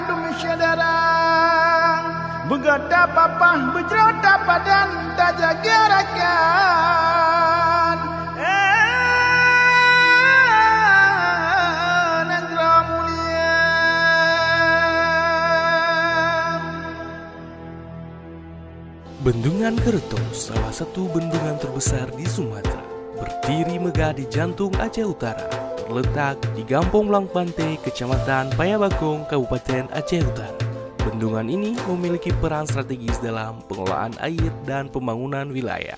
dumi syadarang begada papah bejrota padan dajagerakan negara mulia. Bendungan Kerto, salah satu bendungan terbesar di Sumatera, berdiri megah di jantung Aceh Utara, terletak di Gampong Langpante, Kecamatan Payabakong, Kabupaten Aceh Utara. Bendungan ini memiliki peran strategis dalam pengelolaan air dan pembangunan wilayah.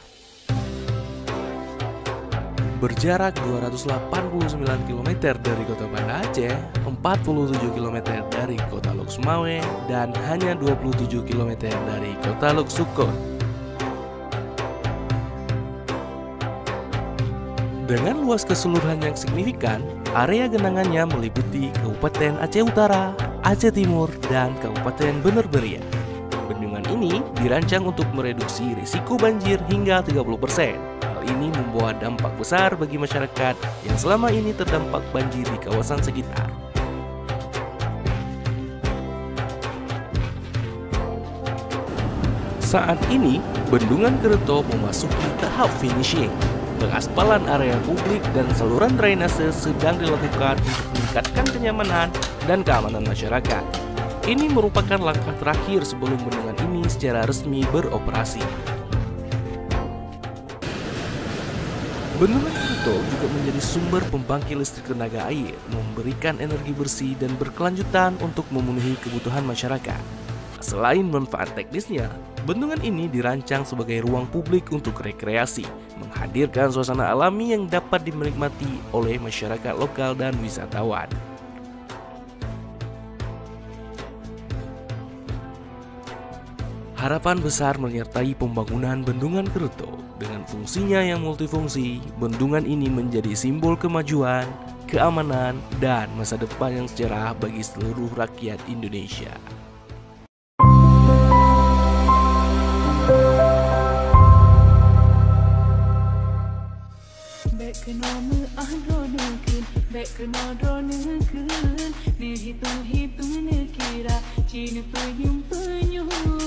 Berjarak 289 km dari kota Banda Aceh, 47 km dari kota Lok Sumawe, dan hanya 27 km dari kota Lok Sukon. Dengan luas keseluruhan yang signifikan, area genangannya meliputi Kabupaten Aceh Utara, Aceh Timur, dan Kabupaten Bener Meriah. Bendungan ini dirancang untuk mereduksi risiko banjir hingga 30%. Hal ini membawa dampak besar bagi masyarakat yang selama ini terdampak banjir di kawasan sekitar. Saat ini, Bendungan Kerto memasuki tahap finishing. Pengaspalan area publik dan saluran drainase sedang dilakukan untuk meningkatkan kenyamanan dan keamanan masyarakat. Ini merupakan langkah terakhir sebelum bendungan ini secara resmi beroperasi. Bendungan Kerto juga menjadi sumber pembangkit listrik tenaga air, memberikan energi bersih dan berkelanjutan untuk memenuhi kebutuhan masyarakat. Selain manfaat teknisnya, bendungan ini dirancang sebagai ruang publik untuk rekreasi, menghadirkan suasana alami yang dapat dinikmati oleh masyarakat lokal dan wisatawan. Harapan besar menyertai pembangunan Bendungan Kerto. Dengan fungsinya yang multifungsi, bendungan ini menjadi simbol kemajuan, keamanan, dan masa depan yang cerah bagi seluruh rakyat Indonesia. Hitung-hitung kira Cina penyum-penyum